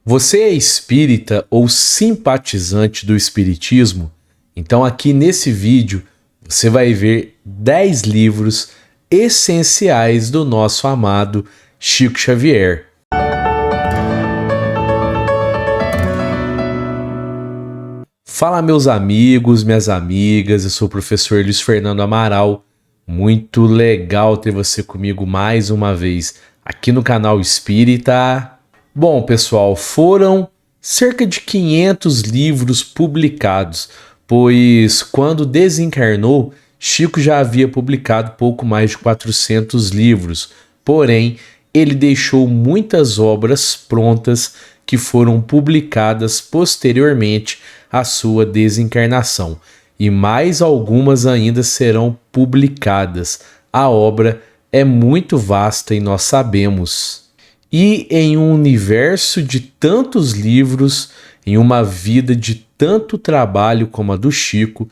Você é espírita ou simpatizante do espiritismo? Então aqui nesse vídeo você vai ver 10 livros essenciais do nosso amado Chico Xavier. Fala meus amigos, minhas amigas, eu sou o professor Luiz Fernando Amaral. Muito legal ter você comigo mais uma vez aqui no canal Espírita. Bom, pessoal, foram cerca de 500 livros publicados, pois quando desencarnou, Chico já havia publicado pouco mais de 400 livros. Porém, ele deixou muitas obras prontas que foram publicadas posteriormente à sua desencarnação. E mais algumas ainda serão publicadas. A obra é muito vasta e nós sabemos. E em um universo de tantos livros, em uma vida de tanto trabalho como a do Chico,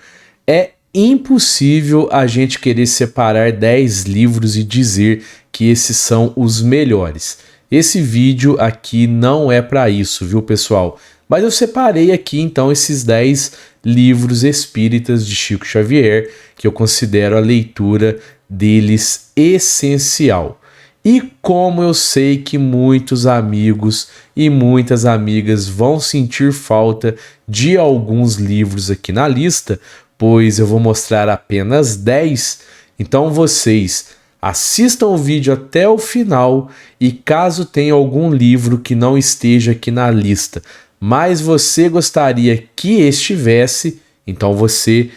é impossível a gente querer separar 10 livros e dizer que esses são os melhores. Esse vídeo aqui não é para isso, viu, pessoal? Mas eu separei aqui então esses 10 livros espíritas de Chico Xavier, que eu considero a leitura deles essencial. E como eu sei que muitos amigos e muitas amigas vão sentir falta de alguns livros aqui na lista, pois eu vou mostrar apenas 10, então vocês assistam o vídeo até o final e caso tenha algum livro que não esteja aqui na lista, mas você gostaria que estivesse, então você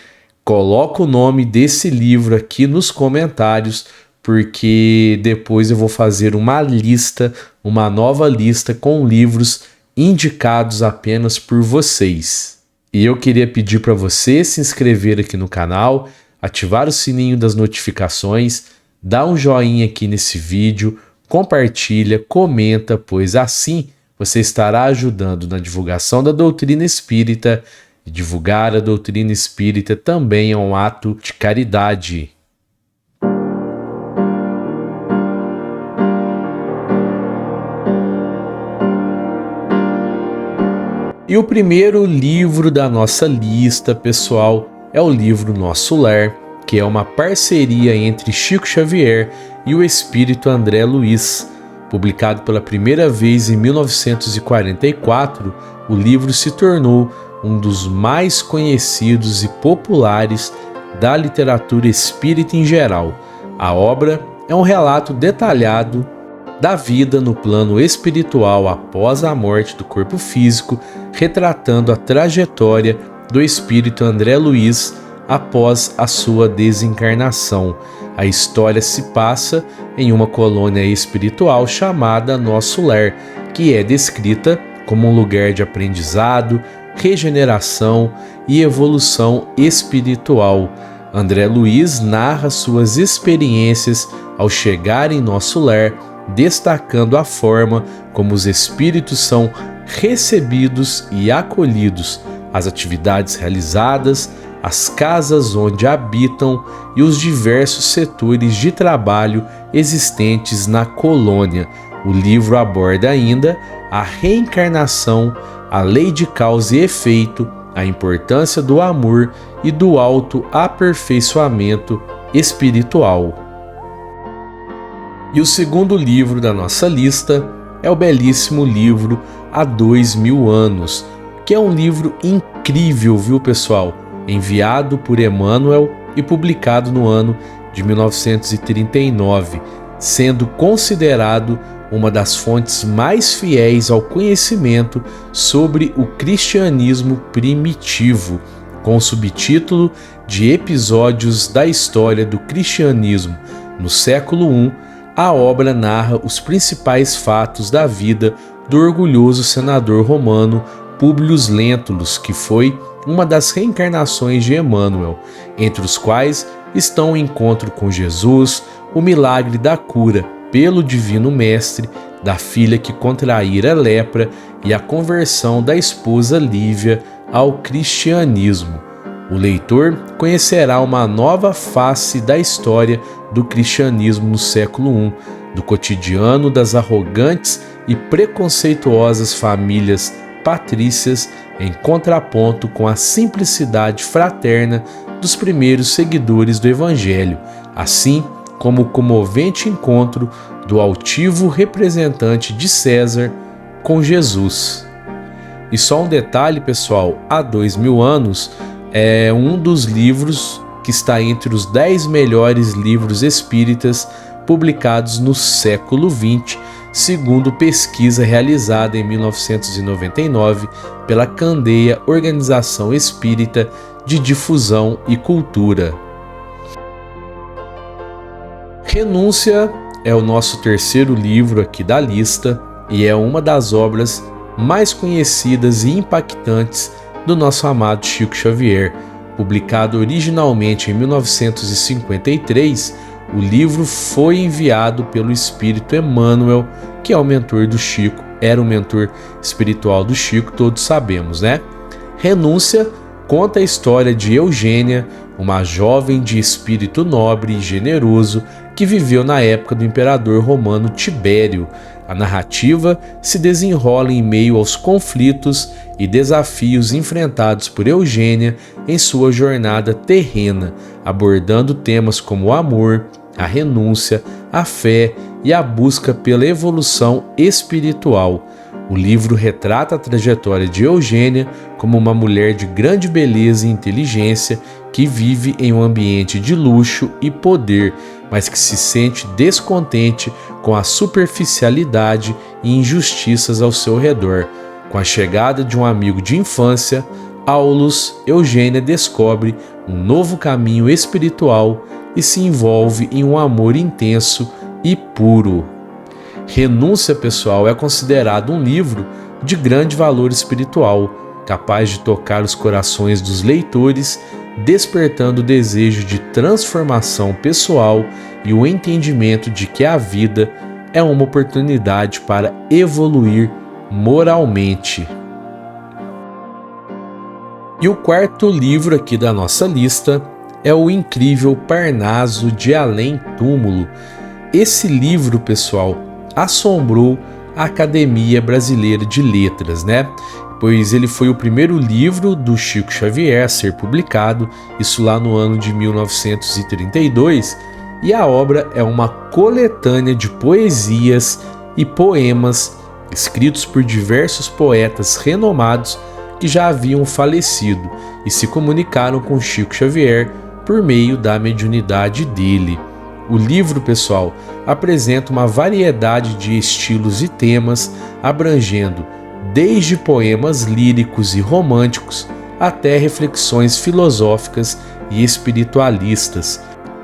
coloca o nome desse livro aqui nos comentários, porque depois eu vou fazer uma lista, uma nova lista com livros indicados apenas por vocês. E eu queria pedir para você se inscrever aqui no canal, ativar o sininho das notificações, dar um joinha aqui nesse vídeo, compartilha, comenta, pois assim você estará ajudando na divulgação da doutrina espírita, e divulgar a doutrina espírita também é um ato de caridade. E o primeiro livro da nossa lista, pessoal, é o livro Nosso Lar, que é uma parceria entre Chico Xavier e o espírito André Luiz. Publicado pela primeira vez em 1944, o livro se tornou um dos mais conhecidos e populares da literatura espírita em geral. A obra é um relato detalhado da vida no plano espiritual após a morte do corpo físico, retratando a trajetória do espírito André Luiz após a sua desencarnação. A história se passa em uma colônia espiritual chamada Nosso Lar, que é descrita como um lugar de aprendizado, regeneração e evolução espiritual. André Luiz narra suas experiências ao chegar em Nosso Lar, destacando a forma como os espíritos são recebidos e acolhidos, as atividades realizadas, as casas onde habitam e os diversos setores de trabalho existentes na colônia. O livro aborda ainda a reencarnação, a lei de causa e efeito, a importância do amor e do autoaperfeiçoamento espiritual. E o segundo livro da nossa lista é o belíssimo livro Há 2000 anos, que é um livro incrível, viu, pessoal? Enviado por Emmanuel e publicado no ano de 1939, sendo considerado uma das fontes mais fiéis ao conhecimento sobre o cristianismo primitivo, com o subtítulo de Episódios da História do Cristianismo no século I. A obra narra os principais fatos da vida do orgulhoso senador romano Públio Lentulus, que foi uma das reencarnações de Emmanuel, entre os quais estão o encontro com Jesus, o milagre da cura pelo Divino Mestre da filha que contraíra lepra e a conversão da esposa Lívia ao cristianismo. O leitor conhecerá uma nova face da história do cristianismo no século I, do cotidiano das arrogantes e preconceituosas famílias patrícias, em contraponto com a simplicidade fraterna dos primeiros seguidores do Evangelho, assim como o comovente encontro do altivo representante de César com Jesus. E só um detalhe, pessoal, há 2000 anos é um dos livros que está entre os 10 melhores livros espíritas publicados no século XX, segundo pesquisa realizada em 1999 pela Candeia Organização Espírita de Difusão e Cultura. Renúncia é o nosso terceiro livro aqui da lista e é uma das obras mais conhecidas e impactantes do nosso amado Chico Xavier. Publicado originalmente em 1953, o livro foi enviado pelo Espírito Emmanuel, que é o mentor do Chico, era o mentor espiritual do Chico, todos sabemos, né? Renúncia conta a história de Eugênia, uma jovem de espírito nobre e generoso que viveu na época do imperador romano Tibério. A narrativa se desenrola em meio aos conflitos e desafios enfrentados por Eugênia em sua jornada terrena, abordando temas como o amor, a renúncia, a fé e a busca pela evolução espiritual. O livro retrata a trajetória de Eugênia como uma mulher de grande beleza e inteligência que vive em um ambiente de luxo e poder, mas que se sente descontente com a superficialidade e injustiças ao seu redor. Com a chegada de um amigo de infância, Aulus, Eugênia descobre um novo caminho espiritual e se envolve em um amor intenso e puro. Renúncia, pessoal, é considerado um livro de grande valor espiritual, capaz de tocar os corações dos leitores, despertando o desejo de transformação pessoal e o entendimento de que a vida é uma oportunidade para evoluir moralmente. E o quarto livro aqui da nossa lista é o incrível Parnaso de Além Túmulo. Esse livro, pessoal, assombrou a Academia Brasileira de Letras, né? Pois ele foi o primeiro livro do Chico Xavier a ser publicado, isso lá no ano de 1932, e a obra é uma coletânea de poesias e poemas escritos por diversos poetas renomados que já haviam falecido e se comunicaram com Chico Xavier por meio da mediunidade dele. O livro, pessoal, apresenta uma variedade de estilos e temas, abrangendo desde poemas líricos e românticos até reflexões filosóficas e espiritualistas.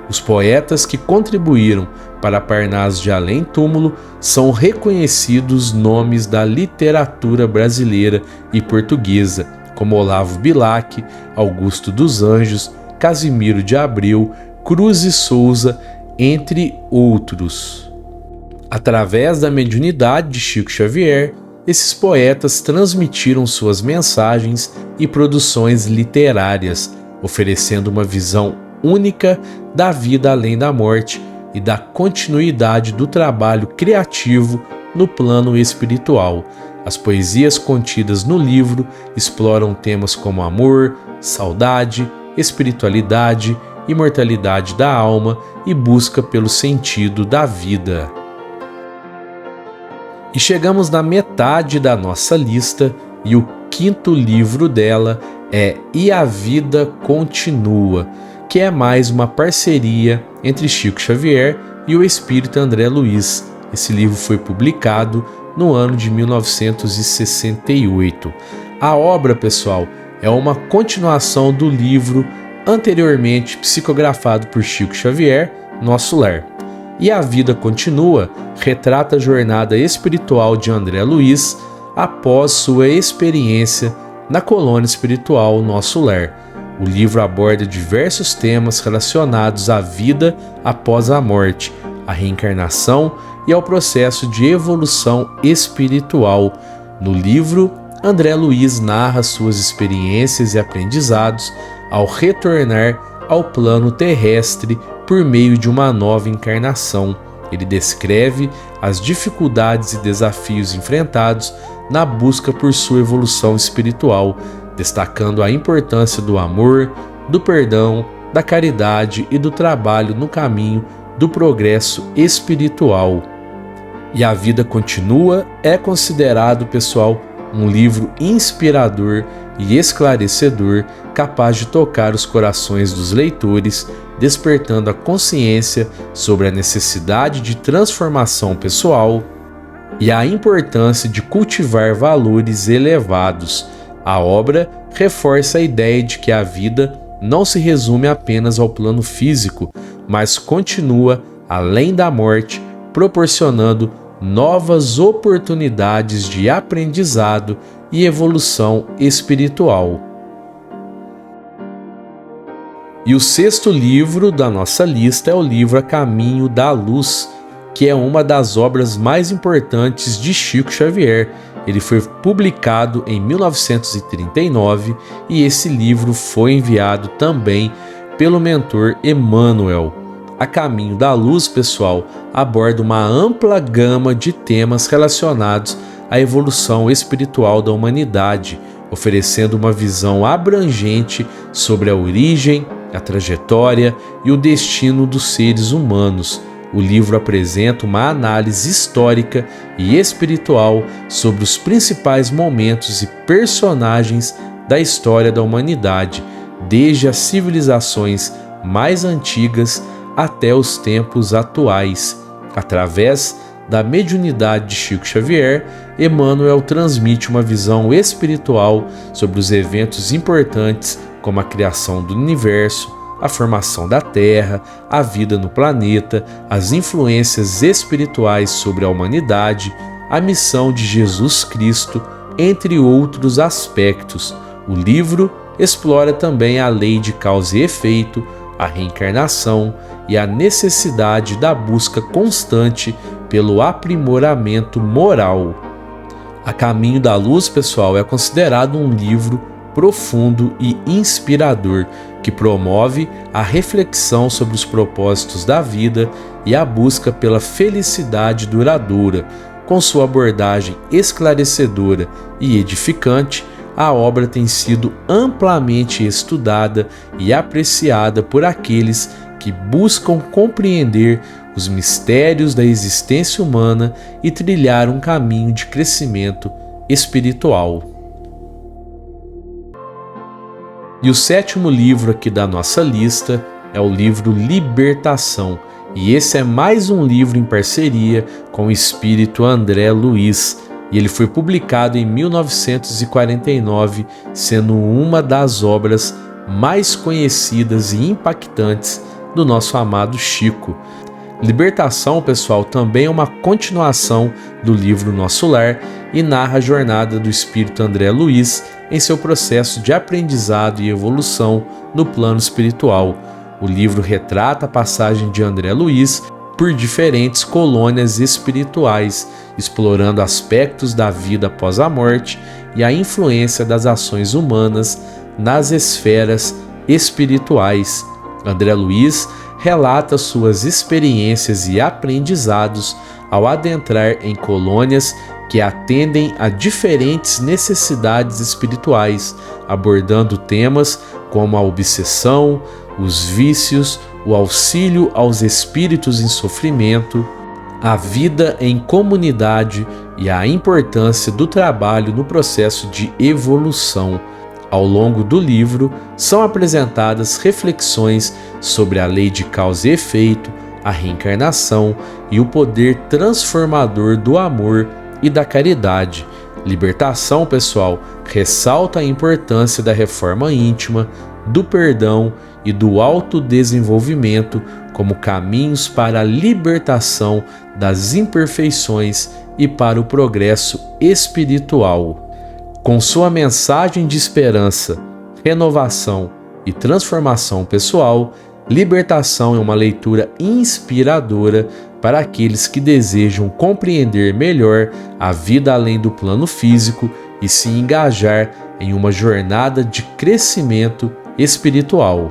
Os poetas que contribuíram para Parnaso de Além Túmulo são reconhecidos nomes da literatura brasileira e portuguesa, como Olavo Bilac, Augusto dos Anjos, Casimiro de Abreu, Cruz e Souza, entre outros. Através da mediunidade de Chico Xavier, esses poetas transmitiram suas mensagens e produções literárias, oferecendo uma visão única da vida além da morte e da continuidade do trabalho criativo no plano espiritual. As poesias contidas no livro exploram temas como amor, saudade, espiritualidade, imortalidade da alma e busca pelo sentido da vida. E chegamos na metade da nossa lista e o quinto livro dela é E a Vida Continua, que é mais uma parceria entre Chico Xavier e o espírito André Luiz. Esse livro foi publicado no ano de 1968. A obra, pessoal, é uma continuação do livro anteriormente psicografado por Chico Xavier, Nosso Lar. E A Vida Continua retrata a jornada espiritual de André Luiz após sua experiência na colônia espiritual Nosso Lar. O livro aborda diversos temas relacionados à vida após a morte, à reencarnação e ao processo de evolução espiritual. No livro, André Luiz narra suas experiências e aprendizados ao retornar ao plano terrestre por meio de uma nova encarnação. Ele descreve as dificuldades e desafios enfrentados na busca por sua evolução espiritual, destacando a importância do amor, do perdão, da caridade e do trabalho no caminho do progresso espiritual. E A Vida Continua é considerado, pessoal, um livro inspirador e esclarecedor, capaz de tocar os corações dos leitores, despertando a consciência sobre a necessidade de transformação pessoal e a importância de cultivar valores elevados. A obra reforça a ideia de que a vida não se resume apenas ao plano físico, mas continua além da morte, proporcionando novas oportunidades de aprendizado e evolução espiritual. E o sexto livro da nossa lista é o livro A Caminho da Luz, que é uma das obras mais importantes de Chico Xavier. Ele foi publicado em 1939 e esse livro foi enviado também pelo mentor Emmanuel. A Caminho da Luz, pessoal, aborda uma ampla gama de temas relacionados à evolução espiritual da humanidade, oferecendo uma visão abrangente sobre a origem, a trajetória e o destino dos seres humanos. O livro apresenta uma análise histórica e espiritual sobre os principais momentos e personagens da história da humanidade, desde as civilizações mais antigas até os tempos atuais. Através da mediunidade de Chico Xavier, Emmanuel transmite uma visão espiritual sobre os eventos importantes como a criação do universo, a formação da Terra, a vida no planeta, as influências espirituais sobre a humanidade, a missão de Jesus Cristo, entre outros aspectos. O livro explora também a lei de causa e efeito, a reencarnação e a necessidade da busca constante pelo aprimoramento moral. A Caminho da Luz, pessoal, é considerado um livro profundo e inspirador, que promove a reflexão sobre os propósitos da vida e a busca pela felicidade duradoura. Com sua abordagem esclarecedora e edificante, a obra tem sido amplamente estudada e apreciada por aqueles que buscam compreender os mistérios da existência humana e trilhar um caminho de crescimento espiritual. E o sétimo livro aqui da nossa lista é o livro Libertação, e esse é mais um livro em parceria com o espírito André Luiz, e ele foi publicado em 1949, sendo uma das obras mais conhecidas e impactantes do nosso amado Chico. Libertação, pessoal, também é uma continuação do livro Nosso Lar e narra a jornada do espírito André Luiz em seu processo de aprendizado e evolução no plano espiritual. O livro retrata a passagem de André Luiz por diferentes colônias espirituais, explorando aspectos da vida após a morte e a influência das ações humanas nas esferas espirituais. André Luiz relata suas experiências e aprendizados ao adentrar em colônias que atendem a diferentes necessidades espirituais, abordando temas como a obsessão, os vícios, o auxílio aos espíritos em sofrimento, a vida em comunidade e a importância do trabalho no processo de evolução. Ao longo do livro, são apresentadas reflexões sobre a lei de causa e efeito, a reencarnação e o poder transformador do amor e da caridade. Libertação, pessoal, ressalta a importância da reforma íntima, do perdão e do autodesenvolvimento como caminhos para a libertação das imperfeições e para o progresso espiritual. Com sua mensagem de esperança, renovação e transformação pessoal, Libertação é uma leitura inspiradora para aqueles que desejam compreender melhor a vida além do plano físico e se engajar em uma jornada de crescimento espiritual.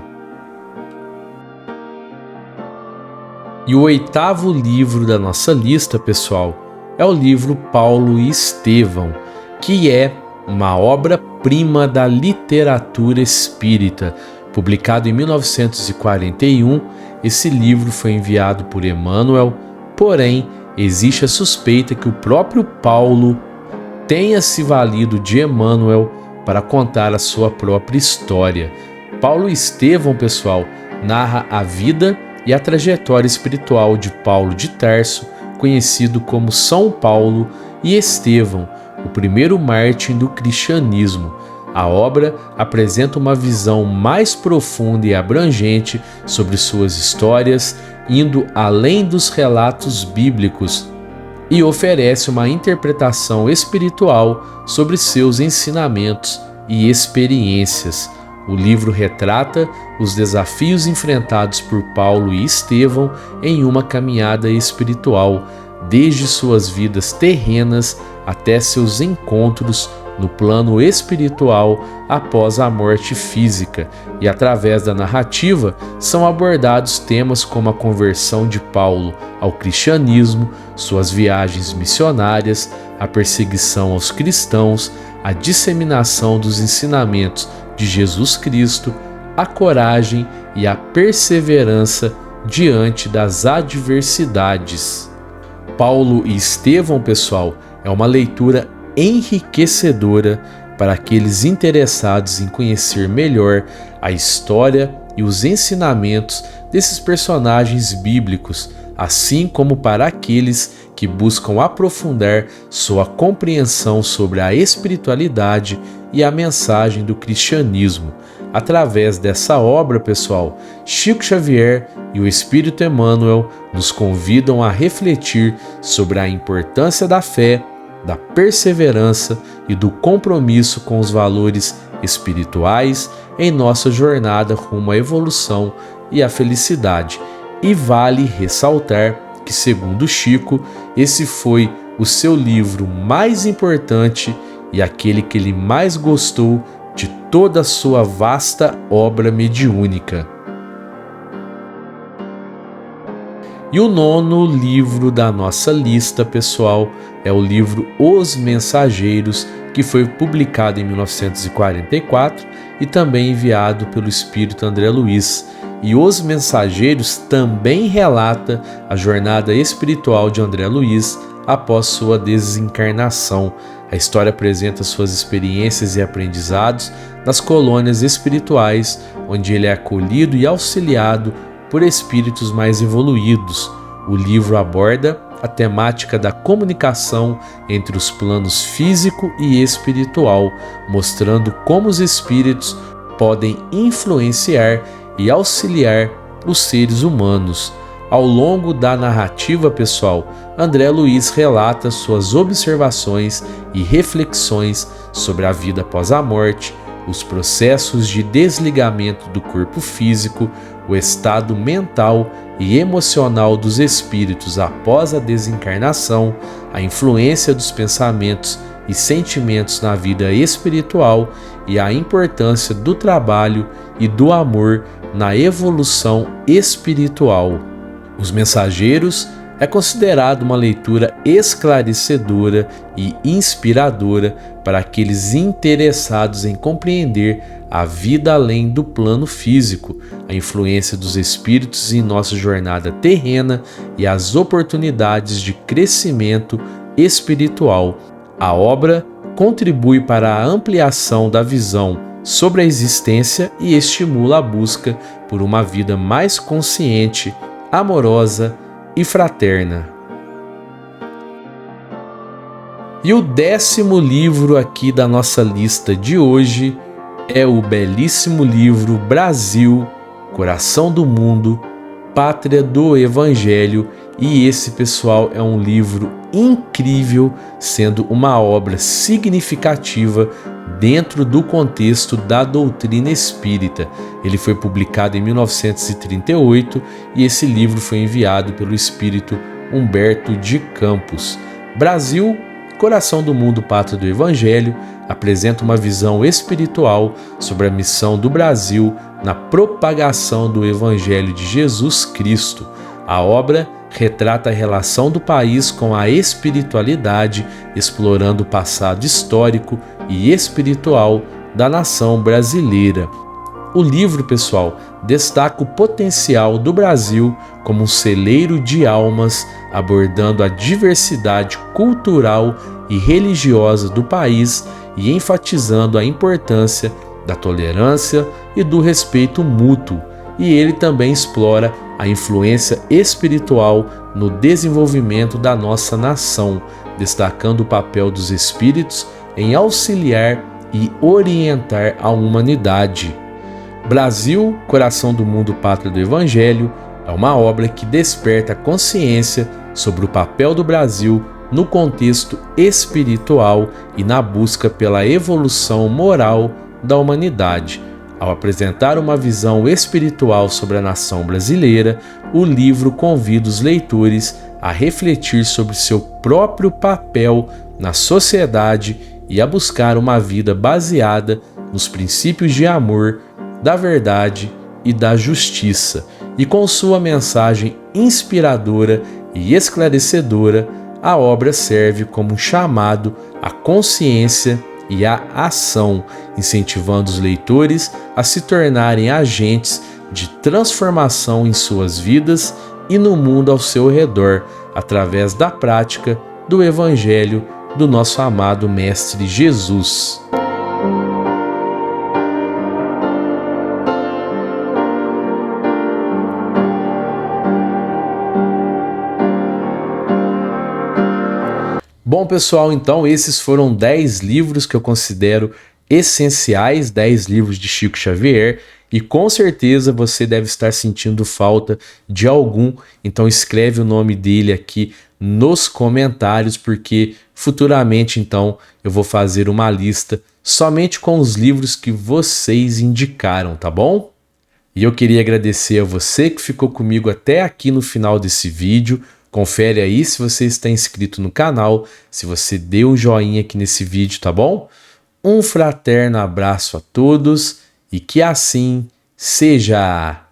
E o 8º livro da nossa lista, pessoal, é o livro Paulo e Estevão, que é uma obra-prima da literatura espírita. Publicado em 1941, esse livro foi enviado por Emmanuel, porém, existe a suspeita que o próprio Paulo tenha se valido de Emmanuel para contar a sua própria história. Paulo e Estevão, pessoal, narra a vida e a trajetória espiritual de Paulo de Tarso, conhecido como São Paulo, e Estevão, o primeiro mártir do cristianismo. A obra apresenta uma visão mais profunda e abrangente sobre suas histórias, indo além dos relatos bíblicos, e oferece uma interpretação espiritual sobre seus ensinamentos e experiências. O livro retrata os desafios enfrentados por Paulo e Estevão em uma caminhada espiritual, desde suas vidas terrenas até seus encontros no plano espiritual após a morte física, e através da narrativa são abordados temas como a conversão de Paulo ao cristianismo, suas viagens missionárias, a perseguição aos cristãos, a disseminação dos ensinamentos de Jesus Cristo, a coragem e a perseverança diante das adversidades. Paulo e Estevão, pessoal, é uma leitura enriquecedora para aqueles interessados em conhecer melhor a história e os ensinamentos desses personagens bíblicos, assim como para aqueles que buscam aprofundar sua compreensão sobre a espiritualidade e a mensagem do cristianismo. Através dessa obra, pessoal, Chico Xavier e o Espírito Emmanuel nos convidam a refletir sobre a importância da fé, da perseverança e do compromisso com os valores espirituais em nossa jornada rumo à evolução e à felicidade. E vale ressaltar que, segundo Chico, esse foi o seu livro mais importante e aquele que ele mais gostou de toda a sua vasta obra mediúnica. E o 9º livro da nossa lista, pessoal, é o livro Os Mensageiros, que foi publicado em 1944 e também enviado pelo Espírito André Luiz. E Os Mensageiros também relata a jornada espiritual de André Luiz após sua desencarnação. A história apresenta suas experiências e aprendizados nas colônias espirituais, onde ele é acolhido e auxiliado por espíritos mais evoluídos. O livro aborda a temática da comunicação entre os planos físico e espiritual, mostrando como os espíritos podem influenciar e auxiliar os seres humanos. Ao longo da narrativa, pessoal, André Luiz relata suas observações e reflexões sobre a vida após a morte, os processos de desligamento do corpo físico, o estado mental e emocional dos espíritos após a desencarnação, a influência dos pensamentos e sentimentos na vida espiritual e a importância do trabalho e do amor na evolução espiritual. Os Mensageiros é considerado uma leitura esclarecedora e inspiradora para aqueles interessados em compreender a vida além do plano físico, a influência dos espíritos em nossa jornada terrena e as oportunidades de crescimento espiritual. A obra contribui para a ampliação da visão sobre a existência e estimula a busca por uma vida mais consciente, amorosa e fraterna. E o 10º livro aqui da nossa lista de hoje é o belíssimo livro Brasil, Coração do Mundo, Pátria do Evangelho, e esse, pessoal, é um livro incrível, sendo uma obra significativa dentro do contexto da doutrina espírita. Ele foi publicado em 1938 e esse livro foi enviado pelo espírito Humberto de Campos. Brasil, Coração do Mundo, Pátria do Evangelho apresenta uma visão espiritual sobre a missão do Brasil na propagação do Evangelho de Jesus Cristo. A obra retrata a relação do país com a espiritualidade, explorando o passado histórico e espiritual da nação brasileira. O livro, pessoal, destaca o potencial do Brasil como um celeiro de almas, abordando a diversidade cultural e religiosa do país e enfatizando a importância da tolerância e do respeito mútuo. E ele também explora a influência espiritual no desenvolvimento da nossa nação, destacando o papel dos espíritos em auxiliar e orientar a humanidade. Brasil, Coração do Mundo, Pátria do Evangelho é uma obra que desperta a consciência sobre o papel do Brasil no contexto espiritual e na busca pela evolução moral da humanidade. Ao apresentar uma visão espiritual sobre a nação brasileira, o livro convida os leitores a refletir sobre seu próprio papel na sociedade e a buscar uma vida baseada nos princípios de amor, da verdade e da justiça. E com sua mensagem inspiradora e esclarecedora, a obra serve como um chamado à consciência e à ação, incentivando os leitores a se tornarem agentes de transformação em suas vidas e no mundo ao seu redor, através da prática do Evangelho do nosso amado Mestre Jesus. Bom, pessoal, então esses foram 10 livros que eu considero essenciais, 10 livros de Chico Xavier, e com certeza você deve estar sentindo falta de algum, então escreve o nome dele aqui nos comentários, porque futuramente então eu vou fazer uma lista somente com os livros que vocês indicaram, tá bom? E eu queria agradecer a você que ficou comigo até aqui no final desse vídeo. Confere aí se você está inscrito no canal, se você deu um joinha aqui nesse vídeo, tá bom? Um fraterno abraço a todos e que assim seja!